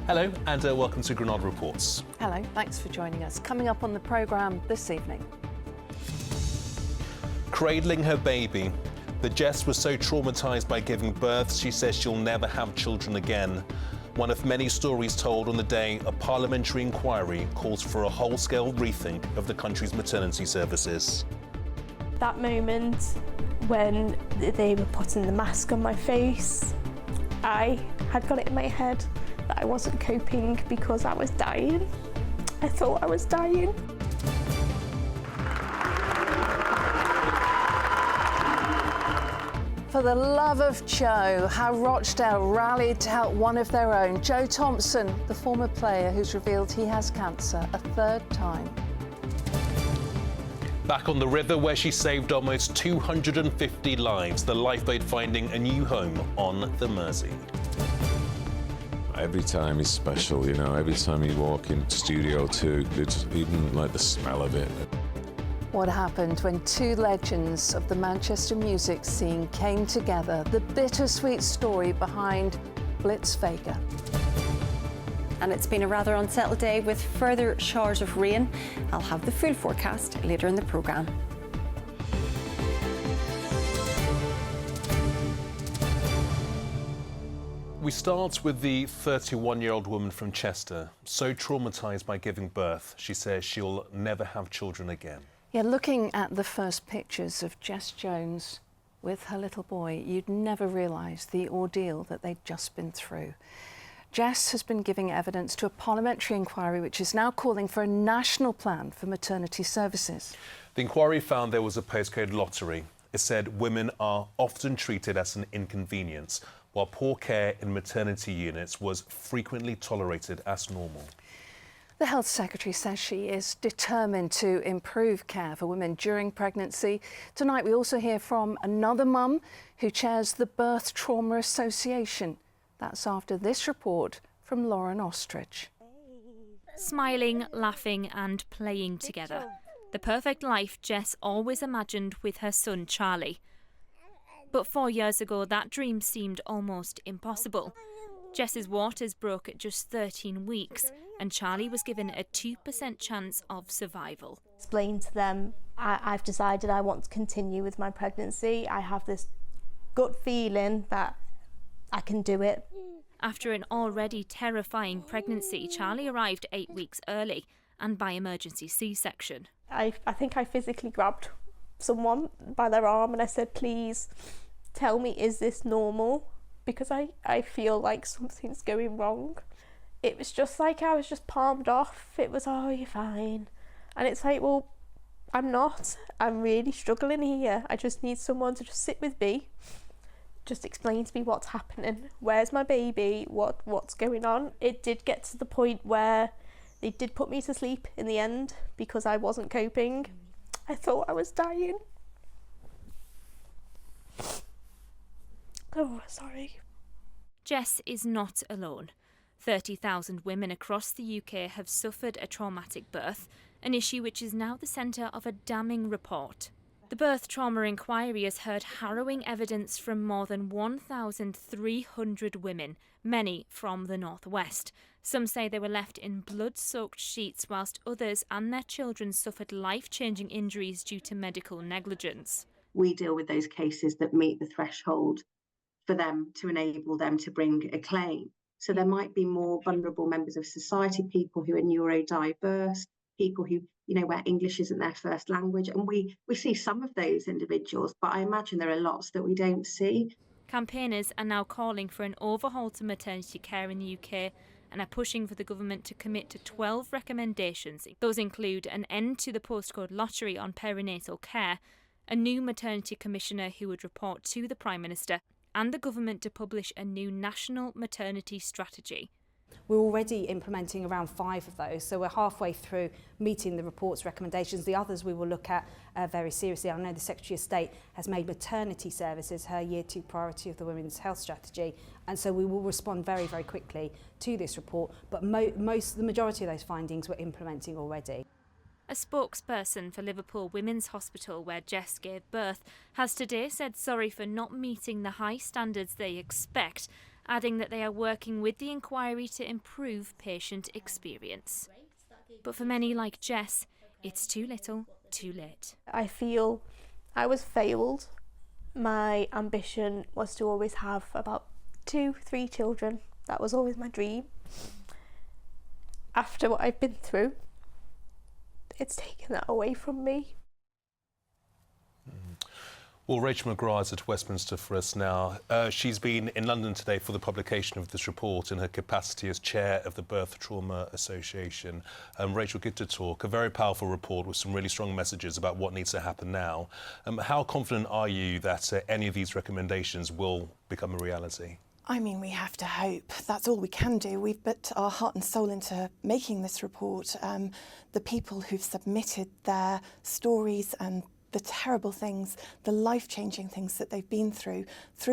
Hello and welcome to Granada Reports. Hello, thanks for joining us. Coming up on the programme this evening. Cradling her baby. The Jess was so traumatised by giving birth, she says she'll never have children again. One of many stories told on the day a parliamentary inquiry calls for a whole-scale rethink of the country's maternity services. That moment when they were putting the mask on my face, I had got it in my head that I wasn't coping because I was dying. I thought I was dying. For the love of Joe, how Rochdale rallied to help one of their own, Joe Thompson, the former player who's revealed he has cancer a third time. Back on the river where she saved almost 250 lives, the lifeboat finding a new home on the Mersey. Every time is special, you know, every time you walk in Studio 2, it's even like the smell of it. What happened when two legends of the Manchester music scene came together, the bittersweet story behind Blitz Vega. And it's been a rather unsettled day with further showers of rain. I'll have the full forecast later in the programme. We start with the 31-year-old woman from Chester, so traumatised by giving birth, she says she'll never have children again. Yeah, looking at the first pictures of Jess Jones with her little boy, you'd never realise the ordeal that they'd just been through. Jess has been giving evidence to a parliamentary inquiry which is now calling for a national plan for maternity services. The inquiry found there was a postcode lottery. It said women are often treated as an inconvenience, while poor care in maternity units was frequently tolerated as normal. The Health Secretary says she is determined to improve care for women during pregnancy. Tonight we also hear from another mum who chairs the Birth Trauma Association. That's after this report from Lauren Ostrich. Smiling, laughing and playing together. The perfect life Jess always imagined with her son Charlie. But 4 years ago that dream seemed almost impossible. Jess's waters broke at just 13 weeks and Charlie was given a 2% chance of survival. Explain to them, I've decided I want to continue with my pregnancy. I have this gut feeling that I can do it. After an already terrifying pregnancy, Charlie arrived 8 weeks early and by emergency C-section. I think I physically grabbed someone by their arm and I said, please tell me, is this normal? Because I feel like something's going wrong. It was just like I was just palmed off. It was, oh, you're fine. And it's like, well, I'm not. I'm really struggling here. I just need someone to just sit with me. Just explain to me what's happening. Where's my baby? What's going on? It did get to the point where they did put me to sleep in the end because I wasn't coping. I thought I was dying. Oh, sorry. Jess is not alone. 30,000 women across the UK have suffered a traumatic birth, an issue which is now the centre of a damning report. The Birth Trauma Inquiry has heard harrowing evidence from more than 1,300 women, many from the northwest. Some say they were left in blood-soaked sheets whilst others and their children suffered life-changing injuries due to medical negligence. We deal with those cases that meet the threshold for them to enable them to bring a claim. So there might be more vulnerable members of society, people who are neurodiverse, people who, where English isn't their first language. And we see some of those individuals, but I imagine there are lots that we don't see. Campaigners are now calling for an overhaul to maternity care in the UK and are pushing for the government to commit to 12 recommendations. Those include an end to the postcode lottery on perinatal care, a new maternity commissioner who would report to the Prime Minister, and the government to publish a new national maternity strategy. We're already implementing around 5 of those, so we're halfway through meeting the report's recommendations. The others we will look at very seriously. I know the Secretary of State has made maternity services her Year 2 priority of the Women's Health Strategy, and so we will respond very, very quickly to this report, but the majority of those findings we're implementing already. A spokesperson for Liverpool Women's Hospital, where Jess gave birth, has today said sorry for not meeting the high standards they expect adding that they are working with the inquiry to improve patient experience. But for many like Jess, it's too little, too late. I feel I was failed. My ambition was to always have about 2-3 children. That was always my dream. After what I've been through, it's taken that away from me. Well, Rachel McGrath is at Westminster for us now. She's been in London today for the publication of this report in her capacity as chair of the Birth Trauma Association. Rachel, good to talk. A very powerful report with some really strong messages about what needs to happen now. How confident are you that any of these recommendations will become a reality? I mean, we have to hope. That's all we can do. We've put our heart and soul into making this report. The people who've submitted their stories and the terrible things, the life-changing things that they've been through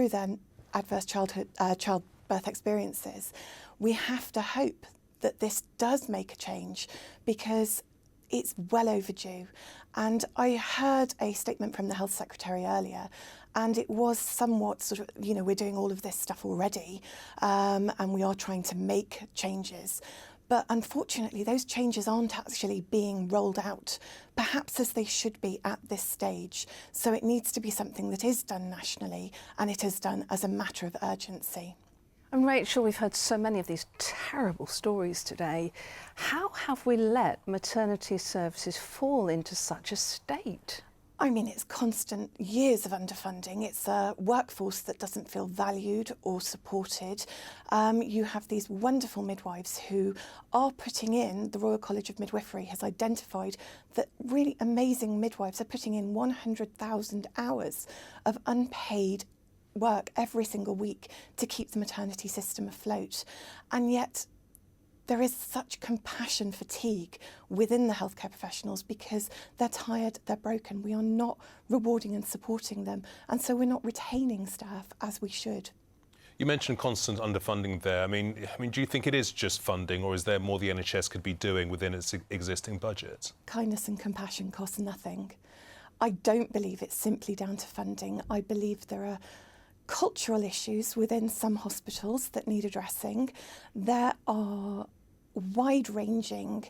their adverse childbirth experiences. We have to hope that this does make a change because it's well overdue. And I heard a statement from the Health Secretary earlier, and it was somewhat sort of, you know, we're doing all of this stuff already, and we are trying to make changes. But unfortunately, those changes aren't actually being rolled out, perhaps as they should be at this stage. So it needs to be something that is done nationally, and it is done as a matter of urgency. And Rachel, we've heard so many of these terrible stories today. How have we let maternity services fall into such a state? I mean, it's constant years of underfunding. It's a workforce that doesn't feel valued or supported. You have these wonderful midwives who are putting in, the Royal College of Midwifery has identified that really amazing midwives are putting in 100,000 hours of unpaid work every single week to keep the maternity system afloat. And yet there is such compassion fatigue within the healthcare professionals because they're tired, they're broken. We are not rewarding and supporting them, and so we're not retaining staff as we should. You mentioned constant underfunding there. I mean, do you think it is just funding, or is there more the NHS could be doing within its existing budget? Kindness and compassion cost nothing. I don't believe it's simply down to funding. I believe there are cultural issues within some hospitals that need addressing. There are wide-ranging,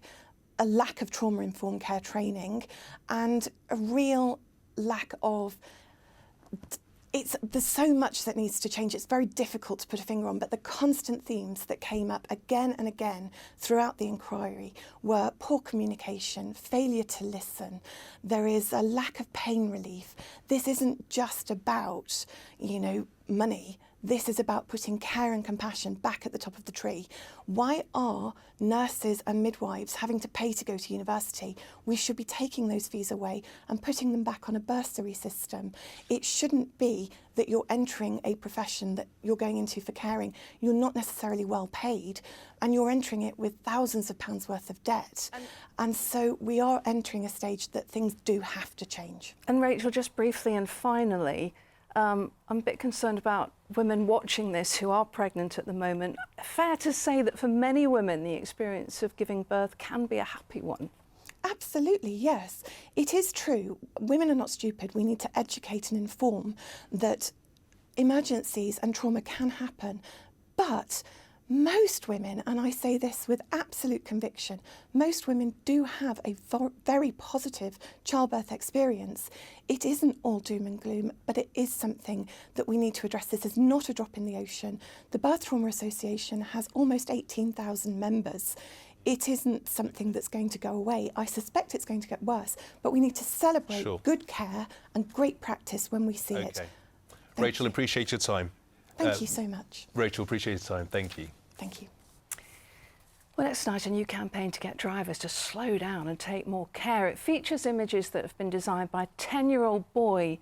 a lack of trauma-informed care training and a real lack of, there's so much that needs to change. It's very difficult to put a finger on, but the constant themes that came up again and again throughout the inquiry were poor communication, failure to listen. There is a lack of pain relief. This isn't just about, you know, money. This is about putting care and compassion back at the top of the tree. Why are nurses and midwives having to pay to go to university? We should be taking those fees away and putting them back on a bursary system. It shouldn't be that you're entering a profession that you're going into for caring. You're not necessarily well paid, and you're entering it with thousands of pounds worth of debt. And so we are entering a stage that things do have to change. And Rachel, just briefly and finally, I'm a bit concerned about women watching this who are pregnant at the moment. Fair to say that for many women, the experience of giving birth can be a happy one. Absolutely, yes. It is true. Women are not stupid. We need to educate and inform that emergencies and trauma can happen. But most women, and I say this with absolute conviction, most women do have a very positive childbirth experience. It isn't all doom and gloom, but it is something that we need to address. This is not a drop in the ocean. The Birth Trauma Association has almost 18,000 members. It isn't something that's going to go away. I suspect it's going to get worse, but we need to celebrate good care and great practice when we see it. Rachel, appreciate your time. Thank you so much. Rachel, appreciate your time. Thank you. Thank you. Well, let's start a new campaign to get drivers to slow down and take more care. It features images that have been designed by a 10-year-old boy.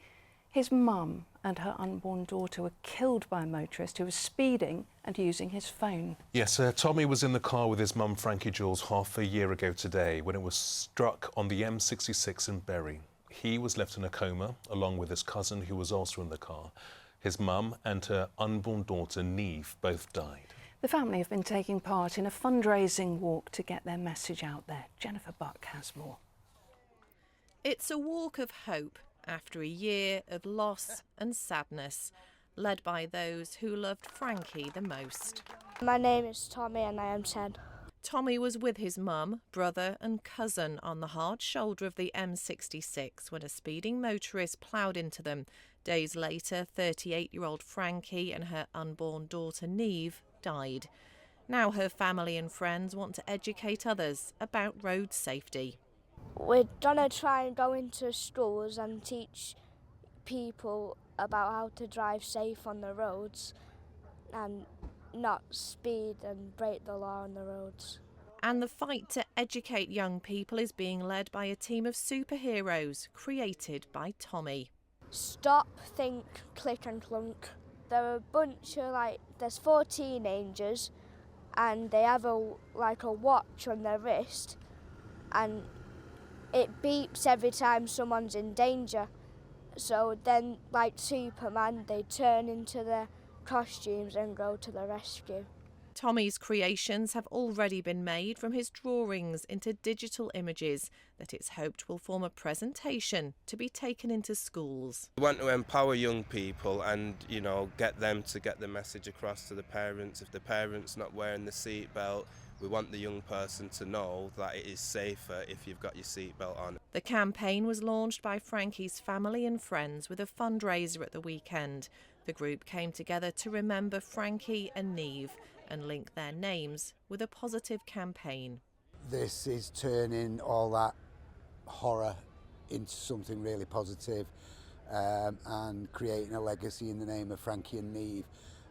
His mum and her unborn daughter were killed by a motorist who was speeding and using his phone. Yes, Tommy was in the car with his mum, Frankie Jules, half a year ago today when it was struck on the M66 in Bury. He was left in a coma, along with his cousin, who was also in the car. His mum and her unborn daughter, Neve, both died. The family have been taking part in a fundraising walk to get their message out there. Jennifer Buck has more. It's a walk of hope after a year of loss and sadness. led by those who loved Frankie the most. My name is Tommy and I am 10. Tommy was with his mum, brother and cousin on the hard shoulder of the M66 when a speeding motorist ploughed into them. Days later, 38-year-old Frankie and her unborn daughter Neve died. Now her family and friends want to educate others about road safety. We're going to try and go into schools and teach people about how to drive safe on the roads and not speed and break the law on the roads. And the fight to educate young people is being led by a team of superheroes created by Tommy. Stop, think, click and clunk. There are a bunch of there's 4 teenagers and they have a watch on their wrist and it beeps every time someone's in danger. So then, like Superman, they turn into their costumes and go to the rescue. Tommy's creations have already been made from his drawings into digital images that it's hoped will form a presentation to be taken into schools. We want to empower young people and, get them to get the message across to the parents. If the parent's not wearing the seatbelt, we want the young person to know that it is safer if you've got your seatbelt on. The campaign was launched by Frankie's family and friends with a fundraiser at the weekend. The group came together to remember Frankie and Neve and link their names with a positive campaign. This is turning all that horror into something really positive, and creating a legacy in the name of Frankie and Neve.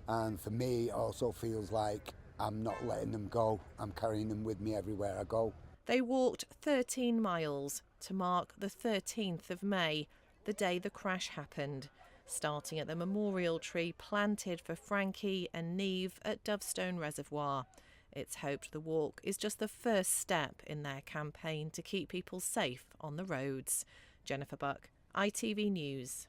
And for me, it also feels like I'm not letting them go. I'm carrying them with me everywhere I go. They walked 13 miles to mark the 13th of May, the day the crash happened, starting at the memorial tree planted for Frankie and Neve at Dovestone Reservoir. It's hoped the walk is just the first step in their campaign to keep people safe on the roads. Jennifer Buck, ITV News.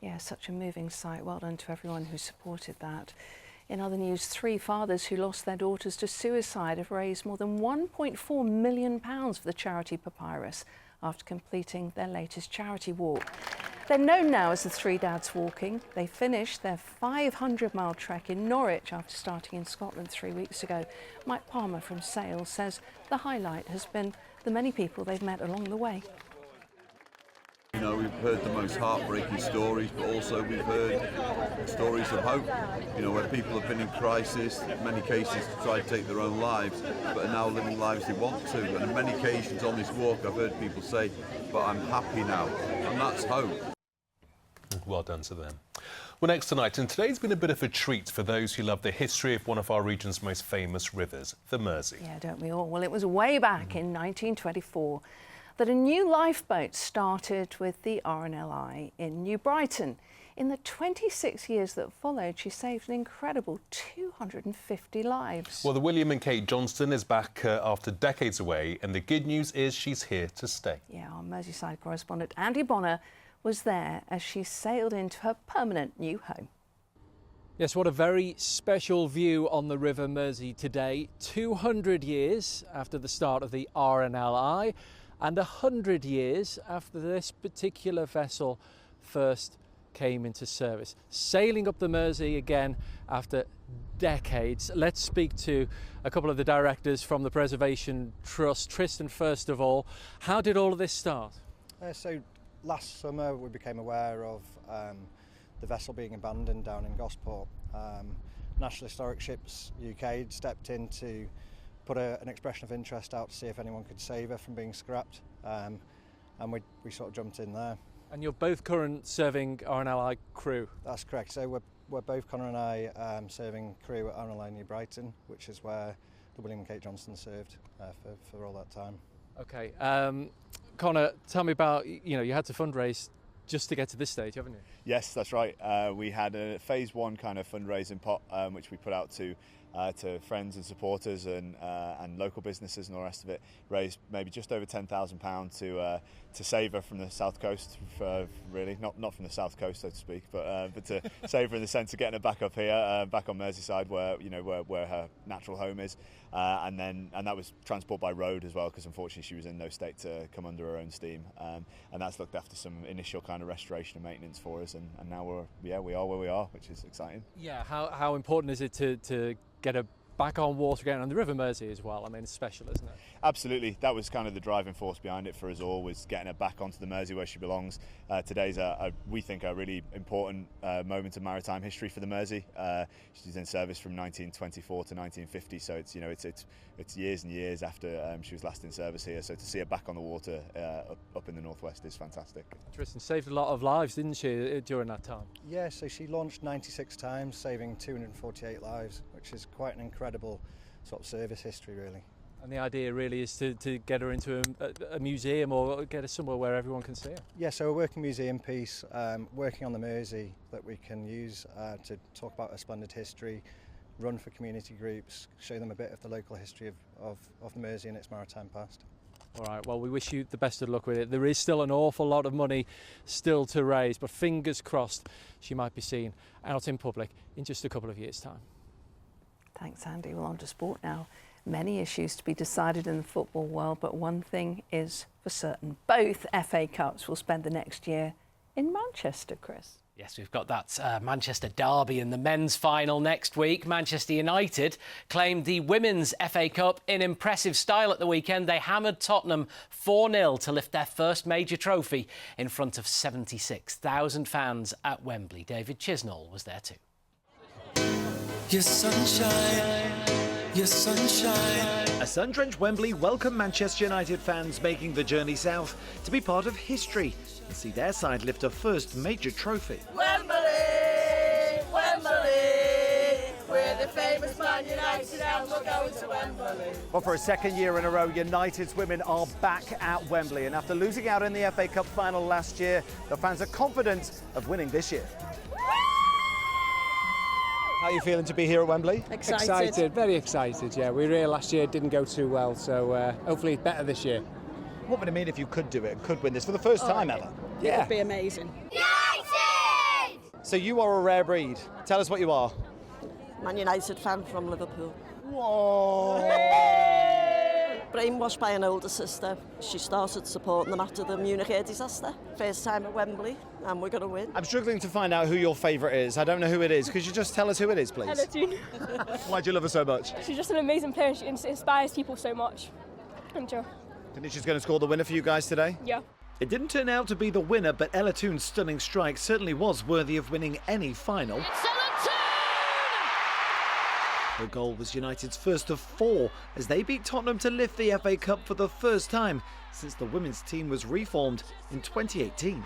Yeah, such a moving sight. Well done to everyone who supported that. In other news, 3 fathers who lost their daughters to suicide have raised more than £1.4 million for the charity Papyrus after completing their latest charity walk. They're known now as the 3 Dads Walking. They finished their 500-mile trek in Norwich after starting in Scotland 3 weeks ago. Mike Palmer from Sales says the highlight has been the many people they've met along the way. We've heard the most heartbreaking stories, but also we've heard stories of hope, where people have been in crisis, in many cases to try to take their own lives, but are now living lives they want to. And on many occasions on this walk, I've heard people say, but I'm happy now, and that's hope. Well done to them. Well, next tonight, and today's been a bit of a treat for those who love the history of one of our region's most famous rivers, the Mersey. Yeah, don't we all? Well, it was way back in 1924 that a new lifeboat started with the RNLI in New Brighton. In the 26 years that followed, she saved an incredible 250 lives. Well, the William and Kate Johnston is back after decades away, and the good news is she's here to stay. Yeah, our Merseyside correspondent Andy Bonner was there as she sailed into her permanent new home. Yes, what a very special view on the River Mersey today. 200 years after the start of the RNLI and 100 years after this particular vessel first came into service. Sailing up the Mersey again after decades. Let's speak to a couple of the directors from the Preservation Trust. Tristan, first of all, how did all of this start? So last summer we became aware of the vessel being abandoned down in Gosport. National Historic Ships UK stepped in to put an expression of interest out to see if anyone could save her from being scrapped, and we sort of jumped in there. And you're both current serving RNLI crew? That's correct. So we're both, Connor and I, serving crew at RNLI New Brighton, which is where the William and Kate Johnston served for all that time. Okay. Connor, tell me about, you had to fundraise just to get to this stage, haven't you? Yes, that's right. We had a phase 1 kind of fundraising pot, which we put out to to friends and supporters and local businesses and all the rest of it. Raised maybe just over £10,000 to save her from the south coast, really not from the south coast, so to speak, but to save her in the sense of getting her back up here, back on Merseyside, where her natural home is, and that was transport by road as well, because unfortunately she was in no state to come under her own steam, and that's looked after some initial kind of restoration and maintenance for us, and now we are where we are, which is exciting. Yeah, how important is it to get her back on water again on the River Mersey as well? I mean, it's special, isn't it? Absolutely. That was kind of the driving force behind it for us all, was getting her back onto the Mersey where she belongs. Today's we think a really important moment of maritime history for the Mersey. She's in service from 1924 to 1950, so it's years and years after she was last in service here. So to see her back on the water up in the northwest is fantastic. Tristan saved a lot of lives, didn't she, during that time? Yeah, so she launched 96 times, saving 248 lives, which is quite an incredible sort of service history, really. And the idea really is to get her into a museum, or get her somewhere where everyone can see her. Yeah, so a working museum piece, working on the Mersey that we can use to talk about a splendid history, run for community groups, show them a bit of the local history of the Mersey and its maritime past. All right, well, we wish you the best of luck with it. There is still an awful lot of money still to raise, but fingers crossed she might be seen out in public in just a couple of years' time. Thanks, Andy. Well, on to sport now. Many issues to be decided in the football world, but one thing is for certain. Both FA Cups will spend the next year in Manchester, Chris. Yes, we've got that Manchester derby in the men's final next week. Manchester United claimed the women's FA Cup in impressive style at the weekend. They hammered Tottenham 4-0 to lift their first major trophy in front of 76,000 fans at Wembley. David Chisnall was there too. Your sunshine, your sunshine. A sun-drenched Wembley welcomed Manchester United fans making the journey south to be part of history and see their side lift a first major trophy. Wembley, Wembley, we're the famous Man United and we're going to Wembley. Well, for a second year in a row, United's women are back at Wembley, and after losing out in the FA Cup final last year, the fans are confident of winning this year. How are you feeling to be here at Wembley? Excited, very excited, yeah. We really last year didn't go too well, so hopefully it's better this year. What would it mean if you could do it, could win this for the first time ever? Yeah. It would be amazing. United! So you are a rare breed. Tell us what you are. Man United fan from Liverpool. Whoa! Brainwashed by an older sister. She started supporting them after the Munich air disaster. First time at Wembley, and we're going to win. I'm struggling to find out who your favourite is. I don't know who it is. Could you just tell us who it is, please? Ellerton. Why do you love her so much? She's just an amazing player. She inspires people so much. And Joe. Do you think she's going to score the winner for you guys today? Yeah. It didn't turn out to be the winner, but Ellerton's stunning strike certainly was worthy of winning any final. The goal was United's first of 4 as they beat Tottenham to lift the FA Cup for the first time since the women's team was reformed in 2018.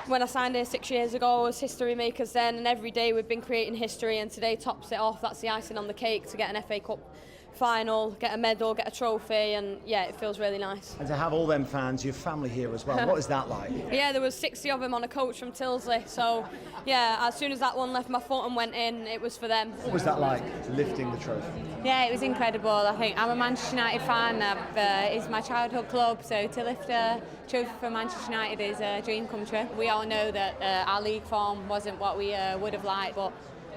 When I signed here 6 years ago, I was history makers then, and every day we've been creating history, and today tops it off. That's the icing on the cake to get an FA Cup final, get a medal, get a trophy, and yeah, it feels really nice. And to have all them fans, your family here as well, what is that like? Yeah, there was 60 of them on a coach from Tilsley, so yeah, as soon as that one left my foot and went in, it was for them. What was that like, lifting the trophy? Yeah, it was incredible. I think I'm a Manchester United fan. It's my childhood club, so to lift a trophy for Manchester United is a dream come true. We all know that our league form wasn't what we would have liked, but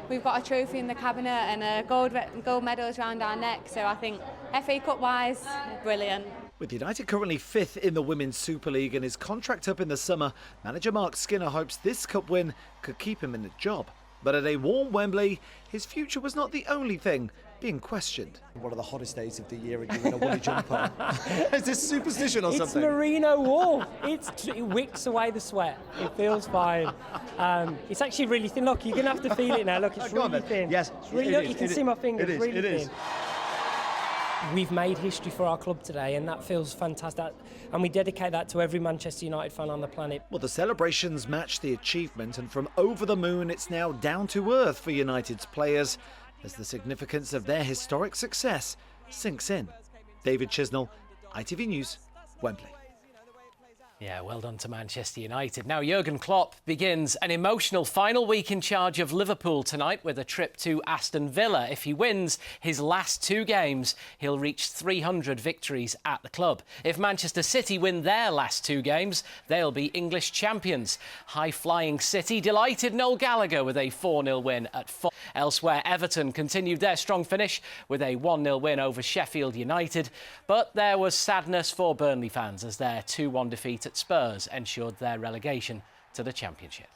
we've got a trophy in the cabinet and gold medals around our neck, so I think FA Cup wise, brilliant. With United currently 5th in the Women's Super League and his contract up in the summer, manager Mark Skinner hopes this cup win could keep him in a job. But at a warm Wembley, his future was not the only thing being questioned. One of the hottest days of the year and you're in a woolly jumper. Is this superstition or something? It's merino wool. It wicks away the sweat. It feels fine. It's actually really thin. Look, you're going to have to feel it now. Look, it's really thin. Yes, it's really, look, you can see my fingers. It is, really it is. thin. We've made history for our club today, and that feels fantastic. And we dedicate that to every Manchester United fan on the planet. Well, the celebrations match the achievement, and from over the moon, it's now down to earth for United's players as the significance of their historic success sinks in. David Chisnall, ITV News, Wembley. Yeah, well done to Manchester United. Now, Jurgen Klopp begins an emotional final week in charge of Liverpool tonight with a trip to Aston Villa. If he wins his last 2 games, he'll reach 300 victories at the club. If Manchester City win their last 2 games, they'll be English champions. High-flying City delighted Noel Gallagher with a 4-0 win at Fulham. Elsewhere, Everton continued their strong finish with a 1-0 win over Sheffield United. But there was sadness for Burnley fans as their 2-1 defeat at Spurs ensured their relegation to the Championship.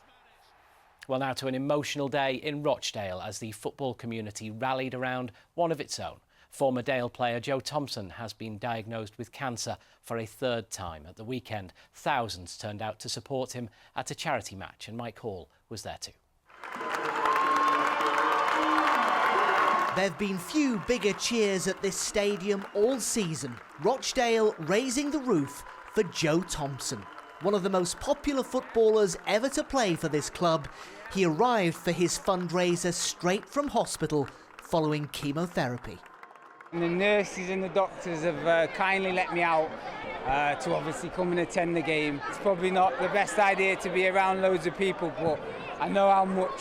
Well, now to an emotional day in Rochdale as the football community rallied around one of its own. Former Dale player Joe Thompson has been diagnosed with cancer for a 3rd time. At the weekend, thousands turned out to support him at a charity match, and Mike Hall was there too. There've been few bigger cheers at this stadium all season. Rochdale raising the roof for Joe Thompson. One of the most popular footballers ever to play for this club, he arrived for his fundraiser straight from hospital following chemotherapy. And the nurses and the doctors have kindly let me out to obviously come and attend the game. It's probably not the best idea to be around loads of people, but I know how much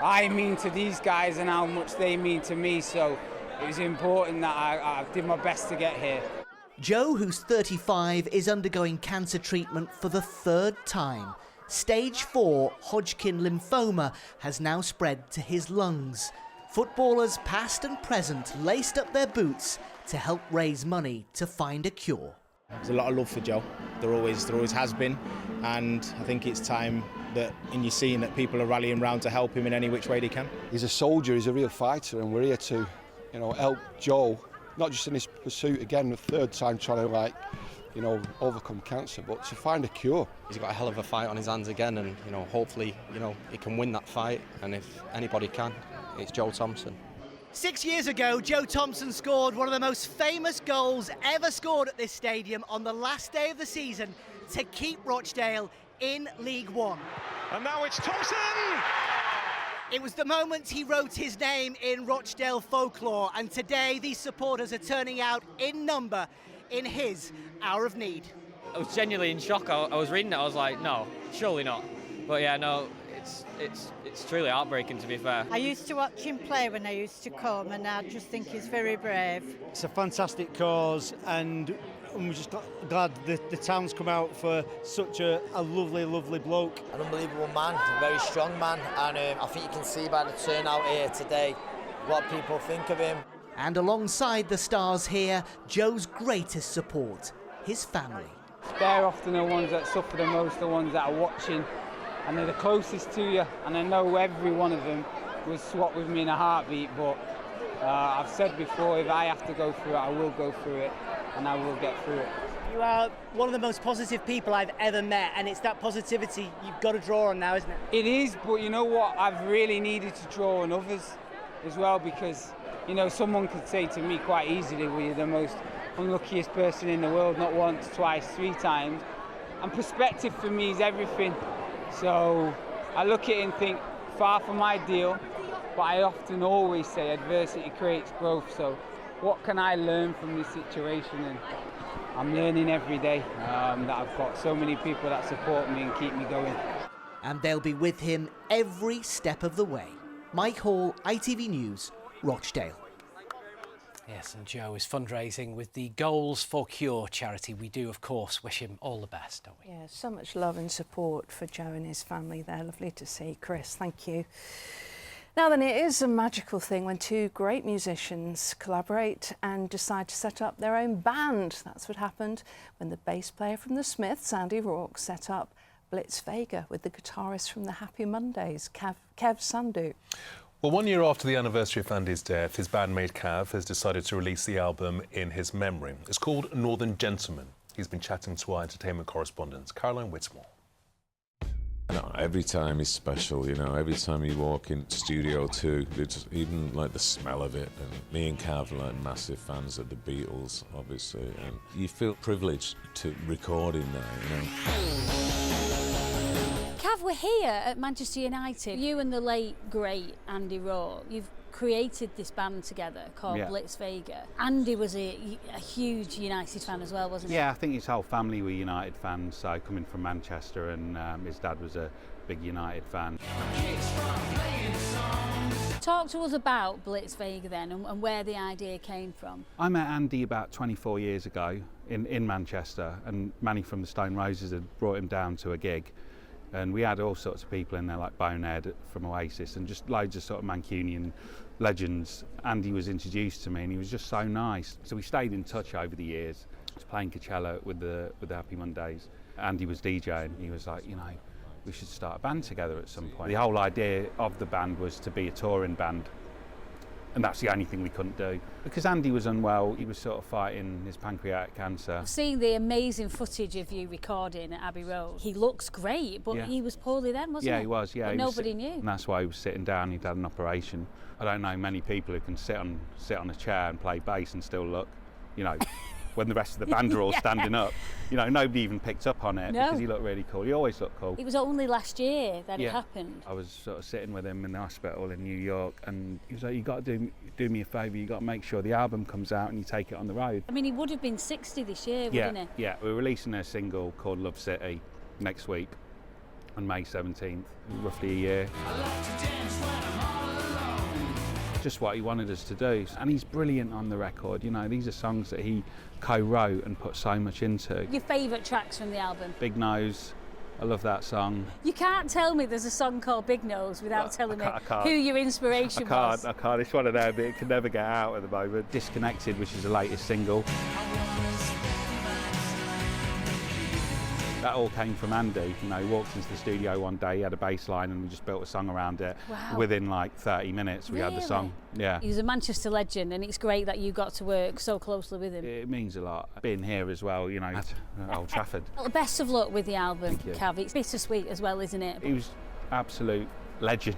I mean to these guys and how much they mean to me, so it was important that I did my best to get here. Joe, who's 35, is undergoing cancer treatment for the 3rd time. Stage 4 Hodgkin lymphoma has now spread to his lungs. Footballers past and present laced up their boots to help raise money to find a cure. There's a lot of love for Joe. There always has been, and I think it's time that you're seeing that people are rallying around to help him in any which way they can. He's a soldier, he's a real fighter, and we're here to, help Joe, not just in his pursuit again, the 3rd time trying to overcome cancer, but to find a cure. He's got a hell of a fight on his hands again, and hopefully, he can win that fight. And if anybody can, it's Joe Thompson. 6 years ago, Joe Thompson scored one of the most famous goals ever scored at this stadium on the last day of the season to keep Rochdale in League One. And now it's Thompson! It was the moment he wrote his name in Rochdale folklore, and today these supporters are turning out in number in his hour of need. I was genuinely in shock. I was reading it, I was like, no, surely not. But yeah, no, it's truly heartbreaking, to be fair. I used to watch him play when I used to come, and I just think he's very brave. It's a fantastic cause, and we're just glad the town's come out for such a lovely, lovely bloke. An unbelievable man, a very strong man, and I think you can see by the turnout here today what people think of him. And alongside the stars here, Joe's greatest support, his family. They're often the ones that suffer the most, the ones that are watching, and they're the closest to you, and I know every one of them would swap with me in a heartbeat, but I've said before, if I have to go through it, I will go through it, and I will get through it. You are one of the most positive people I've ever met, and it's that positivity you've got to draw on now, isn't it? It is, but you know what? I've really needed to draw on others as well, because, someone could say to me quite easily, well, you're the most unluckiest person in the world, not once, twice, 3 times. And perspective for me is everything. So I look at it and think, far from ideal, but I often always say adversity creates growth. So what can I learn from this situation? And I'm learning every day that I've got so many people that support me and keep me going. And they'll be with him every step of the way. Mike Hall, ITV News, Rochdale. Yes, and Joe is fundraising with the Goals for Cure charity. We do, of course, wish him all the best, don't we? Yeah, so much love and support for Joe and his family there. Lovely to see. Chris, thank you. Now then, it is a magical thing when 2 great musicians collaborate and decide to set up their own band. That's what happened when the bass player from the Smiths, Andy Rourke, set up Blitz Vega with the guitarist from the Happy Mondays, Kev Sandhu. Well, 1 year after the anniversary of Andy's death, his bandmate Cav has decided to release the album in his memory. It's called Northern Gentleman. He's been chatting to our entertainment correspondent, Caroline Whitmore. Every time is special, every time you walk in Studio 2, it's even like the smell of it. And me and Cav are like massive fans of the Beatles, obviously, and you feel privileged to record in there, Cav, we're here at Manchester United. You and the late, great Andy Rourke, you've created this band together called Blitzvega. Andy was a huge United fan as well, wasn't he? Yeah, I think his whole family were United fans, so coming from Manchester, and his dad was a big United fan. Talk to us about Blitzvega then, and where the idea came from. I met Andy about 24 years ago in Manchester, and Manny from the Stone Roses had brought him down to a gig, and we had all sorts of people in there like Bonehead from Oasis and just loads of sort of Mancunian legends. Andy was introduced to me and he was just so nice, so we stayed in touch over the years. I was playing Coachella with the Happy Mondays. Andy was DJing. He was like, you know, we should start a band together at some point. The whole idea of the band was to be a touring band, and that's the only thing we couldn't do. Because Andy was unwell, he was sort of fighting his pancreatic cancer. I've seen the amazing footage of you recording at Abbey Road. He looks great, but he was poorly then, wasn't he? Yeah, he was, yeah. But nobody knew. And that's why he was sitting down, he'd had an operation. I don't know many people who can sit on a chair and play bass and still look, you know, when the rest of the band are all standing up. You know, nobody even picked up on it because he looked really cool. He always looked cool. It was only last year that it happened. I was sort of sitting with him in the hospital in New York, and he was like, you got to do me a favour, you got to make sure the album comes out and you take it on the road. I mean, he would have been 60 this year, wouldn't he? Yeah, we're releasing a single called Love City next week on May 17th, roughly a year. Just what he wanted us to do, and he's brilliant on the record. You know, these are songs that he co-wrote and put so much into. Your favourite tracks from the album? Big Nose, I love that song. You can't tell me there's a song called Big Nose without telling me who your inspiration was. I can't, it's one of them, it can never get out at the moment. Disconnected, which is the latest single. That all came from Andy. You know, he walked into the studio one day, he had a bass line and we just built a song around it. Wow. Within like 30 minutes we had the song. Yeah. He's a Manchester legend and it's great that you got to work so closely with him. It means a lot. Being here as well, you know, at Old Trafford. Well, best of luck with the album, Cav. It's bittersweet as well, isn't it? He was absolute legend.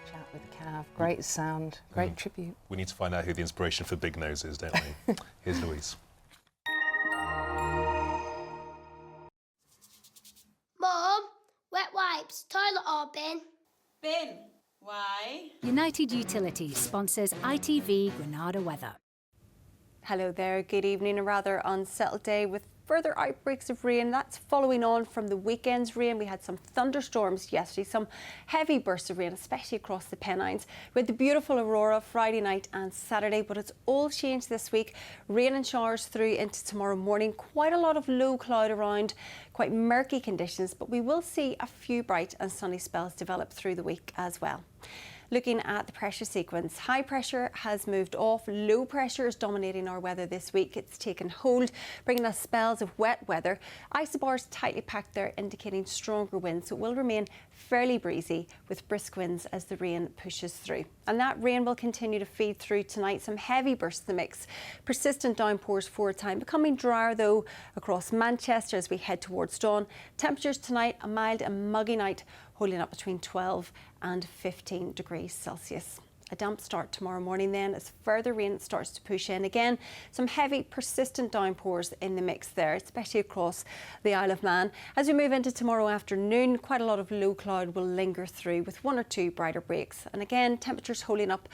Chat with Cav, great sound, great tribute. We need to find out who the inspiration for Big Nose is, don't we? Here's Louise. Mum, wet wipes, toilet or bin? Bin. Why? United Utilities sponsors ITV Granada weather. Hello there, good evening. A rather unsettled day with further outbreaks of rain. That's following on from the weekend's rain. We had some thunderstorms yesterday, some heavy bursts of rain, especially across the Pennines. We had the beautiful aurora Friday night and Saturday, but it's all changed this week. Rain and showers through into tomorrow morning. Quite a lot of low cloud around, quite murky conditions, but we will see a few bright and sunny spells develop through the week as well. Looking at the pressure sequence, high pressure has moved off, low pressure is dominating our weather this week. It's taken hold, bringing us spells of wet weather. Isobars tightly packed there, indicating stronger winds, so it will remain fairly breezy with brisk winds as the rain pushes through. And that rain will continue to feed through tonight. Some heavy bursts in the mix, persistent downpours for a time, becoming drier though across Manchester as we head towards dawn. Temperatures tonight, a mild and muggy night, holding up between 12 and 15 degrees Celsius. A damp start tomorrow morning then as further rain starts to push in again. Some heavy persistent downpours in the mix there, especially across the Isle of Man. As we move into tomorrow afternoon, quite a lot of low cloud will linger through with one or two brighter breaks. And again, temperatures holding up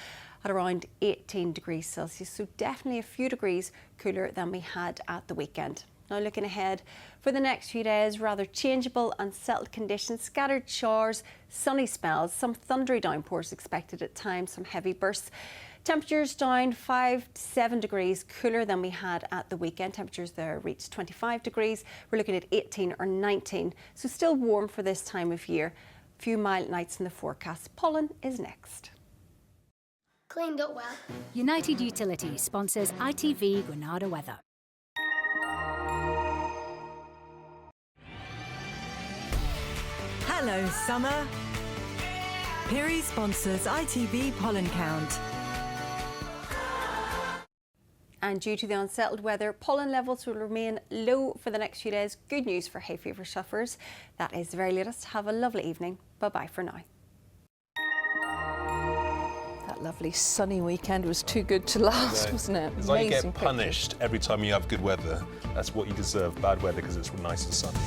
at around 18 degrees Celsius, so definitely a few degrees cooler than we had at the weekend. Now looking ahead for the next few days, rather changeable and settled conditions, scattered showers, sunny spells, some thundery downpours expected at times, some heavy bursts. Temperatures down 5 to 7 degrees cooler than we had at the weekend. Temperatures there reached 25 degrees. We're looking at 18 or 19, so still warm for this time of year. A few mild nights in the forecast. Pollen is next. Cleaned up well. United Utilities sponsors ITV Granada weather. Hello, summer. Piri sponsors ITV Pollen Count. And due to the unsettled weather, pollen levels will remain low for the next few days. Good news for hay fever sufferers. That is the very latest. Have a lovely evening. Bye-bye for now. That lovely sunny weekend was too good to last, wasn't it? It's like you get punished every time you have good weather. That's what you deserve, bad weather, because it's nice and sunny.